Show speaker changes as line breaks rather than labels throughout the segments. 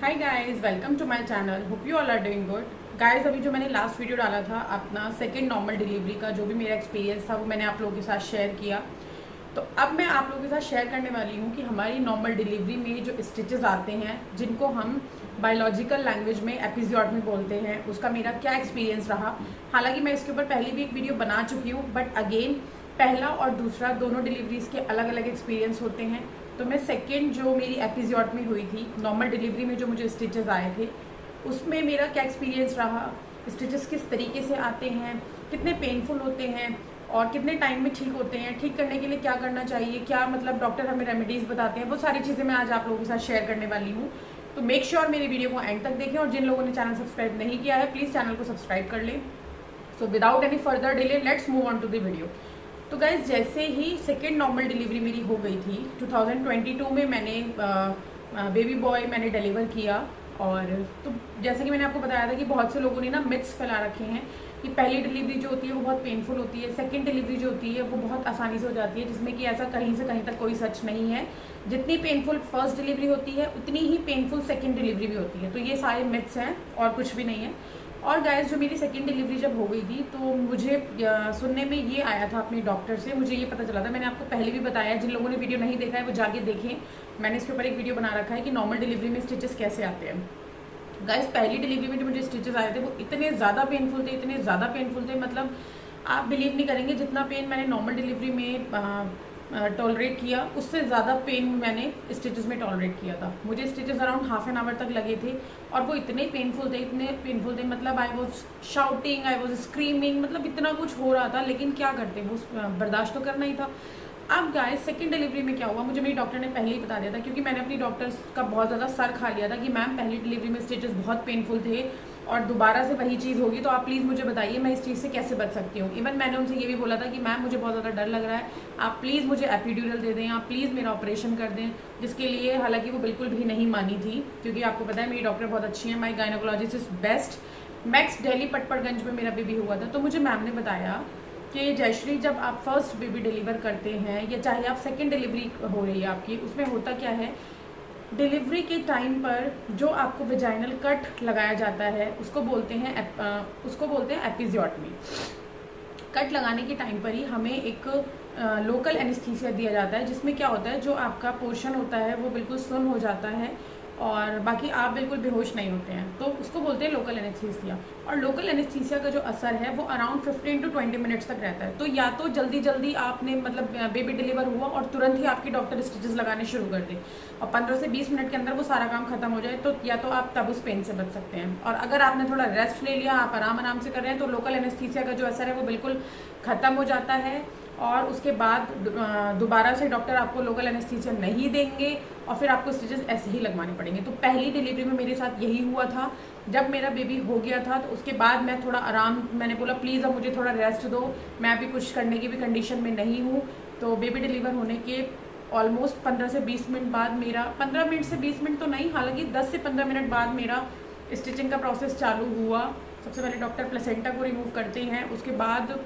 Hi guys, welcome to my channel. Hope you all are doing good. Guys, अभी जो मैंने last video डाला था अपना सेकंड नॉर्मल डिलीवरी का, जो भी मेरा एक्सपीरियंस था वो मैंने आप लोगों के साथ शेयर किया। तो अब मैं आप लोगों के साथ शेयर करने वाली हूँ कि हमारी नॉर्मल डिलीवरी में जो स्टिचेस आते हैं, जिनको हम बायोलॉजिकल लैंग्वेज में एपिजियोटमी बोलते हैं, उसका मेरा क्या एक्सपीरियंस रहा। हालांकि मैं इसके ऊपर पहले भी एक वीडियो बना चुकी हूँ, बट अगेन पहला और दूसरा दोनों डिलीवरीज के अलग अलग एक्सपीरियंस होते हैं। तो मैं सेकेंड जो मेरी एपिजियोटमी हुई थी नॉर्मल डिलीवरी में, जो मुझे स्टिचेस आए थे, उसमें मेरा क्या एक्सपीरियंस रहा, स्टिचेस किस तरीके से आते हैं, कितने पेनफुल होते हैं और कितने टाइम में ठीक होते हैं, ठीक करने के लिए क्या करना चाहिए, क्या मतलब डॉक्टर हमें रेमेडीज़ बताते हैं, वो सारी चीज़ें मैं आज आप लोगों के साथ शेयर करने वाली हूँ। तो मेक श्योर मेरी वीडियो को एंड तक देखें, और जिन लोगों ने चैनल सब्सक्राइब नहीं किया है प्लीज़ चैनल को सब्सक्राइब कर लें। So without any further delay let's move on to the video. तो गाइज, जैसे ही सेकेंड नॉर्मल डिलीवरी मेरी हो गई थी 2022 में, मैंने बेबी बॉय मैंने डिलीवर किया। और तो जैसे कि मैंने आपको बताया था कि बहुत से लोगों ने ना मिथ्स फैला रखे हैं कि पहली डिलीवरी जो होती है वो बहुत पेनफुल होती है, सेकंड डिलीवरी जो होती है वो बहुत आसानी से हो जाती है, जिसमें कि ऐसा कहीं से कहीं तक कोई सच नहीं है। जितनी पेनफुल फर्स्ट डिलीवरी होती है उतनी ही पेनफुल सेकंड डिलीवरी भी होती है। तो ये सारे मिथ्स हैं और कुछ भी नहीं है। और गाइस, जो मेरी सेकंड डिलीवरी जब हो गई थी तो मुझे सुनने में ये आया था अपने डॉक्टर से, मुझे ये पता चला था, मैंने आपको पहले भी बताया, जिन लोगों ने वीडियो नहीं देखा है वो जाके देखें। मैंने इसके ऊपर एक वीडियो बना रखा है कि नॉर्मल डिलीवरी में स्टिचेस कैसे आते हैं। गाइस, पहली डिलीवरी में जो मुझे स्टिचेस आए थे वो इतने ज़्यादा पेनफुल थे, इतने ज़्यादा पेनफुल थे, मतलब आप बिलीव नहीं करेंगे, जितना पेन मैंने नॉर्मल डिलीवरी में टॉलरेट किया उससे ज़्यादा पेन मैंने स्टिचेस में टॉलरेट किया था। मुझे stitches around half an hour तक लगे थे और वो इतने पेनफुल थे, इतने पेनफुल थे, मतलब I was shouting, I was screaming, मतलब इतना कुछ हो रहा था, लेकिन क्या करते, वो बर्दाश्त तो करना ही था। अब गाइस, सेकंड डिलीवरी में क्या हुआ, मुझे मेरी डॉक्टर ने पहले ही बता दिया था, क्योंकि मैंने अपनी डॉक्टर्स का बहुत ज़्यादा सर खा लिया था कि मैम पहली डिलीवरी में स्टिचेस बहुत पेनफुल थे और दोबारा से वही चीज़ होगी, तो आप प्लीज़ मुझे बताइए मैं इस चीज़ से कैसे बच सकती हूँ। इवन मैंने उनसे ये भी बोला था कि मैम मुझे बहुत ज़्यादा डर लग रहा है, आप प्लीज़ मुझे एपिड्यूरल दे दें, आप प्लीज़ मेरा ऑपरेशन कर दें। जिसके लिए हालांकि वो बिल्कुल भी नहीं मानी थी, क्योंकि आपको पता है मेरी डॉक्टर बहुत अच्छी है, my gynaecologist is best. Max Delhi Patparganj में मेरा बेबी हुआ था। तो मुझे मैम ने बताया कि जयश्री, जब आप फर्स्ट बेबी डिलीवर करते हैं या चाहे आप सेकेंड डिलीवरी हो रही है आपकी, उसमें होता क्या है, डिलीवरी के टाइम पर जो आपको वेजाइनल कट लगाया जाता है उसको बोलते हैं एपिजियोटमी। कट लगाने के टाइम पर ही हमें एक लोकल एनेस्थीसिया दिया जाता है, जिसमें क्या होता है, जो आपका पोर्शन होता है वो बिल्कुल सुन्न हो जाता है और बाकी आप बिल्कुल बेहोश नहीं होते हैं, तो उसको बोलते हैं लोकल एनेस्थीसिया। और लोकल एनेस्थीसिया का जो असर है वो अराउंड 15 to 20 मिनट्स तक रहता है। तो या तो जल्दी जल्दी आपने मतलब बेबी डिलीवर हुआ और तुरंत ही आपकी डॉक्टर स्टिचेस लगाने शुरू कर दे और 15 से 20 मिनट के अंदर वो सारा काम खत्म हो जाए, तो या तो आप तब उस पेन से बच सकते हैं। और अगर आपने थोड़ा रेस्ट ले लिया, आप आराम से कर रहे हैं, तो लोकल एनेस्थीसिया का जो असर है वो बिल्कुल ख़त्म हो जाता है और उसके बाद दोबारा से डॉक्टर आपको लोकल एनेस्थीसिया नहीं देंगे और फिर आपको स्टिचेस ऐसे ही लगवाने पड़ेंगे। तो पहली डिलीवरी में मेरे साथ यही हुआ था। जब मेरा बेबी हो गया था तो उसके बाद मैं थोड़ा आराम, मैंने बोला प्लीज़ अब मुझे थोड़ा रेस्ट दो, मैं अभी कुछ करने की भी कंडीशन में नहीं हूँ। तो बेबी डिलीवर होने के ऑलमोस्ट 15 से 20 मिनट बाद मेरा, 15 मिनट से 20 मिनट तो नहीं, हालांकि 10 से 15 मिनट बाद मेरा स्टिचिंग का प्रोसेस चालू हुआ। सबसे पहले डॉक्टर प्लेसेंटा को रिमूव करते हैं, उसके बाद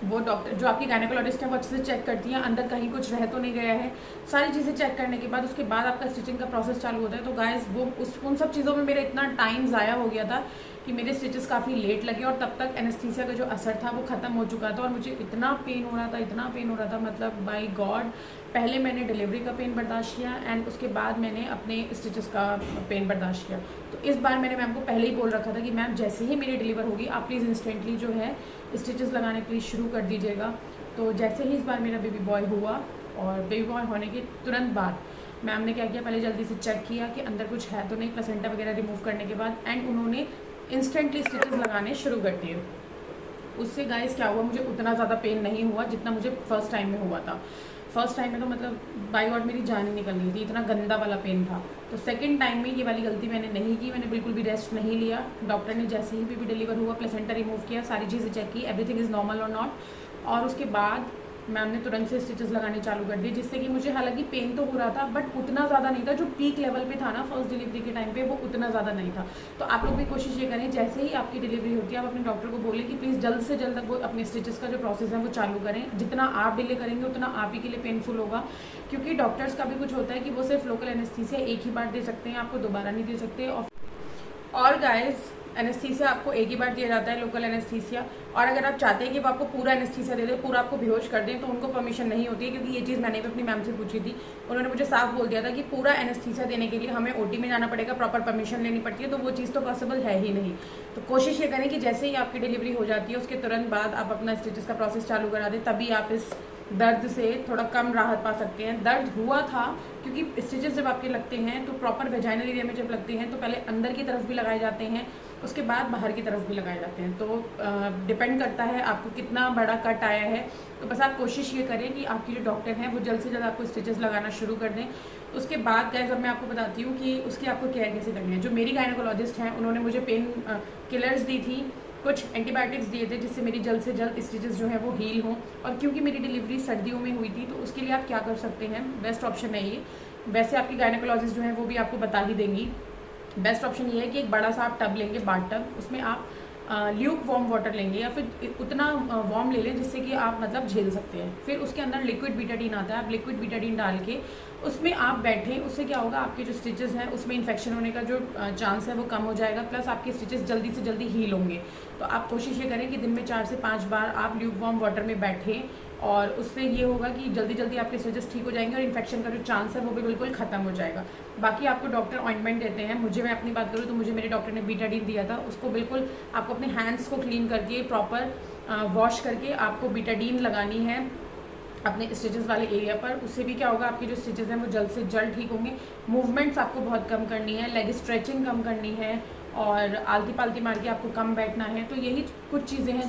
वो डॉक्टर जो आपकी गायनेकोलॉजिस्ट है वो अच्छे से चेक करती हैं अंदर कहीं कुछ रह तो नहीं गया है। सारी चीज़ें चेक करने के बाद उसके बाद आपका स्टिचिंग का प्रोसेस चालू होता है। तो गाइस, वो उन सब चीज़ों में मेरा इतना टाइम ज़ाया हो गया था कि मेरे स्टिचेस काफ़ी लेट लगे और तब तक एनेस्थीसिया का जो असर था वो ख़त्म हो चुका था और मुझे इतना पेन हो रहा था, इतना पेन हो रहा था, मतलब बाय गॉड। पहले मैंने डिलीवरी का पेन बर्दाश्त किया एंड उसके बाद मैंने अपने स्टिचेस का पेन बर्दाश्त किया। तो इस बार मैंने मैम को पहले ही बोल रखा था कि मैम जैसे ही मेरी डिलीवर होगी आप प्लीज़ इंस्टेंटली जो है स्टिचेस लगाने प्लीज़ शुरू कर दीजिएगा। तो जैसे ही इस बार मेरा बेबी बॉय हुआ और बेबी बॉय होने के तुरंत बाद मैम ने क्या किया, पहले जल्दी से चेक किया कि अंदर कुछ है तो नहीं, प्लेसेंटा वगैरह रिमूव करने के बाद, एंड उन्होंने इंस्टेंटली स्टिचेस लगाने शुरू कर दिए। उससे गाइस क्या हुआ, मुझे उतना ज़्यादा पेन नहीं हुआ जितना मुझे फर्स्ट टाइम में हुआ था। फर्स्ट टाइम में तो मतलब बाई गॉड मेरी जान ही निकल रही थी, इतना गंदा वाला पेन था। तो सेकंड टाइम में ये वाली गलती मैंने नहीं की, मैंने बिल्कुल भी रेस्ट नहीं लिया। डॉक्टर ने जैसे ही बेबी डिलीवर हुआ प्लेसेंटा रिमूव किया, सारी चीज़ें चेक की, एवरीथिंग इज़ नॉर्मल और नॉट। और उसके बाद मैम ने तुरंत से स्टिचेस लगाने चालू कर दिए, जिससे कि मुझे हालांकि पेन तो हो रहा था बट उतना ज़्यादा नहीं था, जो पीक लेवल पे था ना फर्स्ट डिलीवरी के टाइम पे वो उतना ज़्यादा नहीं था। तो आप लोग भी कोशिश ये करें जैसे ही आपकी डिलीवरी होती है आप अपने डॉक्टर को बोलें कि प्लीज़ जल्द से जल्द वो अपने स्टिचेस का जो प्रोसेस है वो चालू करें। जितना आप डिले करेंगे उतना आप ही के लिए पेनफुल होगा, क्योंकि डॉक्टर्स का भी कुछ होता है कि वो सिर्फ लोकल एनेस्थीसिया एक ही बार दे सकते हैं, आपको दोबारा नहीं दे सकते। और गाइस एनेस्थीसिया आपको एक ही बार दिया जाता है, लोकल एनेस्थीसिया, और अगर आप चाहते हैं कि वो आपको पूरा एनेस्थीसिया दे दे, पूरा आपको बेहोश कर दें, तो उनको परमिशन नहीं होती है, क्योंकि ये चीज़ मैंने भी अपनी मैम से पूछी थी। उन्होंने मुझे साफ बोल दिया था कि पूरा एनेस्थीसिया देने के लिए हमें ओटी में जाना पड़ेगा, प्रॉपर परमिशन लेनी पड़ती है, तो वो चीज़ तो पॉसिबल है ही नहीं। तो कोशिश ये करें कि जैसे ही आपकी डिलीवरी हो जाती है उसके तुरंत बाद आप अपना स्टिचेस का प्रोसेस चालू करा दें, तभी आप इस दर्द से थोड़ा कम राहत पा सकते हैं। दर्द हुआ था क्योंकि स्टिचेस जब आपके लगते हैं तो प्रॉपर वेजाइनल एरिया में जब लगते हैं तो पहले अंदर की तरफ भी लगाए जाते हैं, उसके बाद बाहर की तरफ भी लगाए जाते हैं। तो डिपेंड करता है आपको कितना बड़ा कट आया है। तो बस आप कोशिश ये करें कि आपकी जो डॉक्टर हैं वो जल्द से जल्द आपको स्टिचेस लगाना शुरू कर दें। उसके बाद गाइस अब मैं आपको बताती हूँ कि उसकी आपको केयर कैसे करनी है। जो मेरी गायनेकोलॉजिस्ट हैं उन्होंने मुझे पेन किलर्स दी थी, कुछ एंटीबायोटिक्स दिए थे जिससे मेरी जल्द से जल्द स्टिचेस जो है वो हील हों। और क्योंकि मेरी डिलीवरी सर्दियों में हुई थी तो उसके लिए आप क्या कर सकते हैं, बेस्ट ऑप्शन है ये। वैसे आपकी गायनेकोलॉजिस्ट जो है वो भी आपको बता ही देंगी। बेस्ट ऑप्शन ये है कि एक बड़ा सा आप टब लेंगे, बाथ टब, उसमें आप ल्यूक वार्म वाटर लेंगे या फिर उतना वार्म ले लें जिससे कि आप मतलब झेल सकते हैं। फिर उसके अंदर लिक्विड बीटाडीन आता है, आप लिक्विड बीटाडीन डाल के उसमें आप बैठें। उससे क्या होगा, आपके जो स्टिचेस हैं उसमें इन्फेक्शन होने का जो चांस है वो कम हो जाएगा, प्लस आपके स्टिचेस जल्दी से जल्दी हील होंगे। तो आप कोशिश ये करें कि दिन में 4 से 5 बार आप ल्यूक वार्म वाटर में बैठें, और उससे ये होगा कि जल्दी जल्दी आपके स्टिचेस ठीक हो जाएंगे और इन्फेक्शन का जो चांस है वो भी बिल्कुल ख़त्म हो जाएगा। बाकी आपको डॉक्टर ऑइंटमेंट देते हैं, मैं अपनी बात करूँ तो मुझे मेरे डॉक्टर ने बीटाडीन दिया था। उसको बिल्कुल आपको अपने हैंड्स को क्लीन करके प्रॉपर वॉश करके आपको बीटाडीन लगानी है अपने स्टिचेस वाले एरिया पर। उससे भी क्या होगा, आपके जो स्टिचेस हैं वो जल्द से जल्द ठीक होंगे। मूवमेंट्स आपको बहुत कम करनी है, लेग स्ट्रेचिंग कम करनी है, और आलती पालती मार के आपको कम बैठना है। तो यही कुछ चीज़ें हैं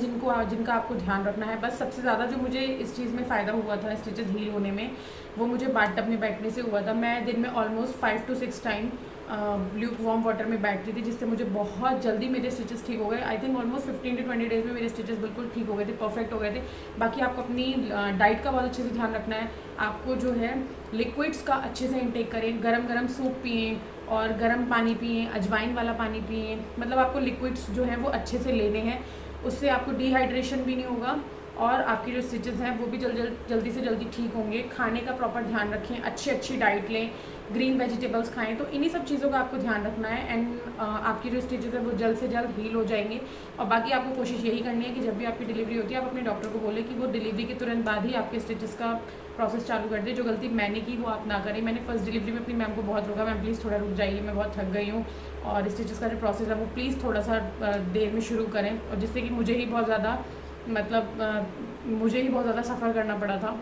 जिनका आपको ध्यान रखना है। बस सबसे ज़्यादा जो मुझे इस चीज़ में फ़ायदा हुआ था स्टिचेस हील होने में, वो मुझे बाथ टब में बैठने से हुआ था। मैं दिन में almost 5 to 6 time Luke warm water में बैठती थी, जिससे मुझे बहुत जल्दी मेरे स्टिचेस ठीक हो गए। I think almost 15 to 20 days में मेरे स्टिचेस बिल्कुल ठीक हो गए थे, परफेक्ट हो गए थे। बाकी आपको अपनी डाइट का बहुत अच्छे से ध्यान रखना है। आपको जो है लिक्विड्स का अच्छे से इंटेक करें, गरम गरम सूप पिएँ और गर्म पानी पिए, अजवाइन वाला पानी पिए। मतलब आपको लिक्विड्स जो हैं वो अच्छे से लेने हैं, उससे आपको डिहाइड्रेशन भी नहीं होगा और आपकी जो स्टिचेस हैं वो भी जल्दी से जल्दी ठीक होंगे। खाने का प्रॉपर ध्यान रखें, अच्छी डाइट लें, ग्रीन वेजिटेबल्स खाएं। तो इन्हीं सब चीज़ों का आपको ध्यान रखना है एंड आपकी जो स्टिचेस है वो जल्द से जल्द हील हो जाएंगे। और बाकी आपको कोशिश यही करनी है कि जब भी आपकी डिलीवरी होती है आप अपने डॉक्टर को बोलें कि वो डिलीवरी के तुरंत बाद ही आपके स्टिचेस का प्रोसेस चालू कर दे। जो गलती मैंने की वो आप ना करें। मैंने फर्स्ट डिलीवरी में अपनी मैम को बहुत रोका, मैम प्लीज़ थोड़ा रुक जाइए, मैं बहुत थक गई हूँ, और स्टिचेस का जो प्रोसेस है वो प्लीज़ थोड़ा सा देर में शुरू करें। और जिससे कि मुझे ही बहुत ज़्यादा सफ़र करना पड़ा था।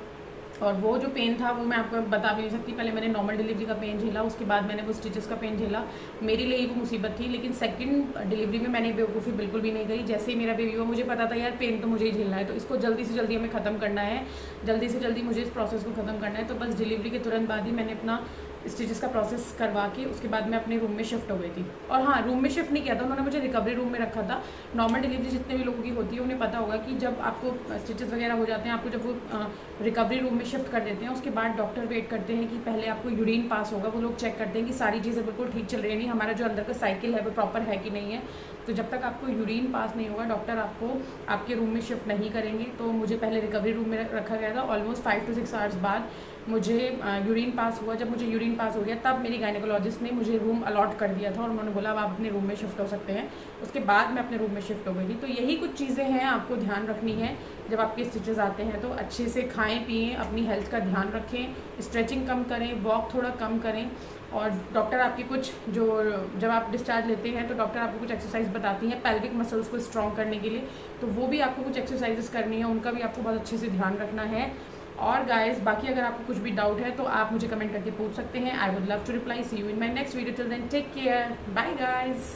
और वो जो पेन था वो मैं आपको बता भी नहीं सकती। पहले मैंने नॉर्मल डिलीवरी का पेन झेला, उसके बाद मैंने वो स्टिचेस का पेन झेला। मेरे लिए ही वो मुसीबत थी। लेकिन सेकंड डिलीवरी में मैंने बेवकूफ़ी बिल्कुल भी नहीं करी। जैसे ही मेरा बेबी हुआ मुझे पता था यार पेन तो मुझे ही झेलना है, तो इसको जल्दी से जल्दी हमें ख़त्म करना है, जल्दी से जल्दी मुझे इस प्रोसेस को ख़त्म करना है। तो बस डिलीवरी के तुरंत बाद ही मैंने अपना स्टिचेस का प्रोसेस करवा के उसके बाद मैं अपने रूम में शिफ्ट हो गई थी। और हाँ, रूम में शिफ्ट नहीं किया था, उन्होंने मुझे रिकवरी रूम में रखा था। नॉर्मल डिलीवरी जितने भी लोगों की होती है उन्हें पता होगा कि जब आपको स्टिचेस वगैरह हो जाते हैं, आपको जब वो रिकवरी रूम में शिफ्ट कर देते हैं, उसके बाद डॉक्टर वेट करते हैं कि पहले आपको यूरिन पास होगा। वो लोग चेक करते हैं कि सारी चीज़ें बिल्कुल ठीक चल रही है, नहीं हमारा जो अंदर का साइकिल है वो प्रॉपर है कि नहीं है। तो जब तक आपको यूरिन पास नहीं होगा डॉक्टर आपको आपके रूम में शिफ्ट नहीं करेंगे। तो मुझे पहले रिकवरी रूम में रखा गया था। ऑलमोस्ट 5 to 6 आवर्स बाद मुझे यूरिन पास हुआ। जब मुझे यूरिन पास हो गया तब मेरी गायनेकोलॉजिस्ट ने मुझे रूम अलॉट कर दिया था और उन्होंने बोला अब आप अपने रूम में शिफ्ट हो सकते हैं। उसके बाद मैं अपने रूम में शिफ्ट हो गई थी। तो यही कुछ चीज़ें हैं आपको ध्यान रखनी है जब आपके स्टिचेस आते हैं। तो अच्छे से खाएं पिएं, अपनी हेल्थ का ध्यान रखें, स्ट्रेचिंग कम करें, वॉक थोड़ा कम करें। और डॉक्टर आपकी कुछ जब आप डिस्चार्ज लेते हैं तो डॉक्टर आपको कुछ एक्सरसाइज बताती हैं पेल्विक मसल्स को स्ट्रॉन्ग करने के लिए, तो वो भी आपको कुछ एक्सरसाइजेस करनी है, उनका भी आपको बहुत अच्छे से ध्यान रखना है। और गाइस बाकी अगर आपको कुछ भी डाउट है तो आप मुझे कमेंट करके पूछ सकते हैं। I would love to reply. See you in my next video. Till then take care, bye guys.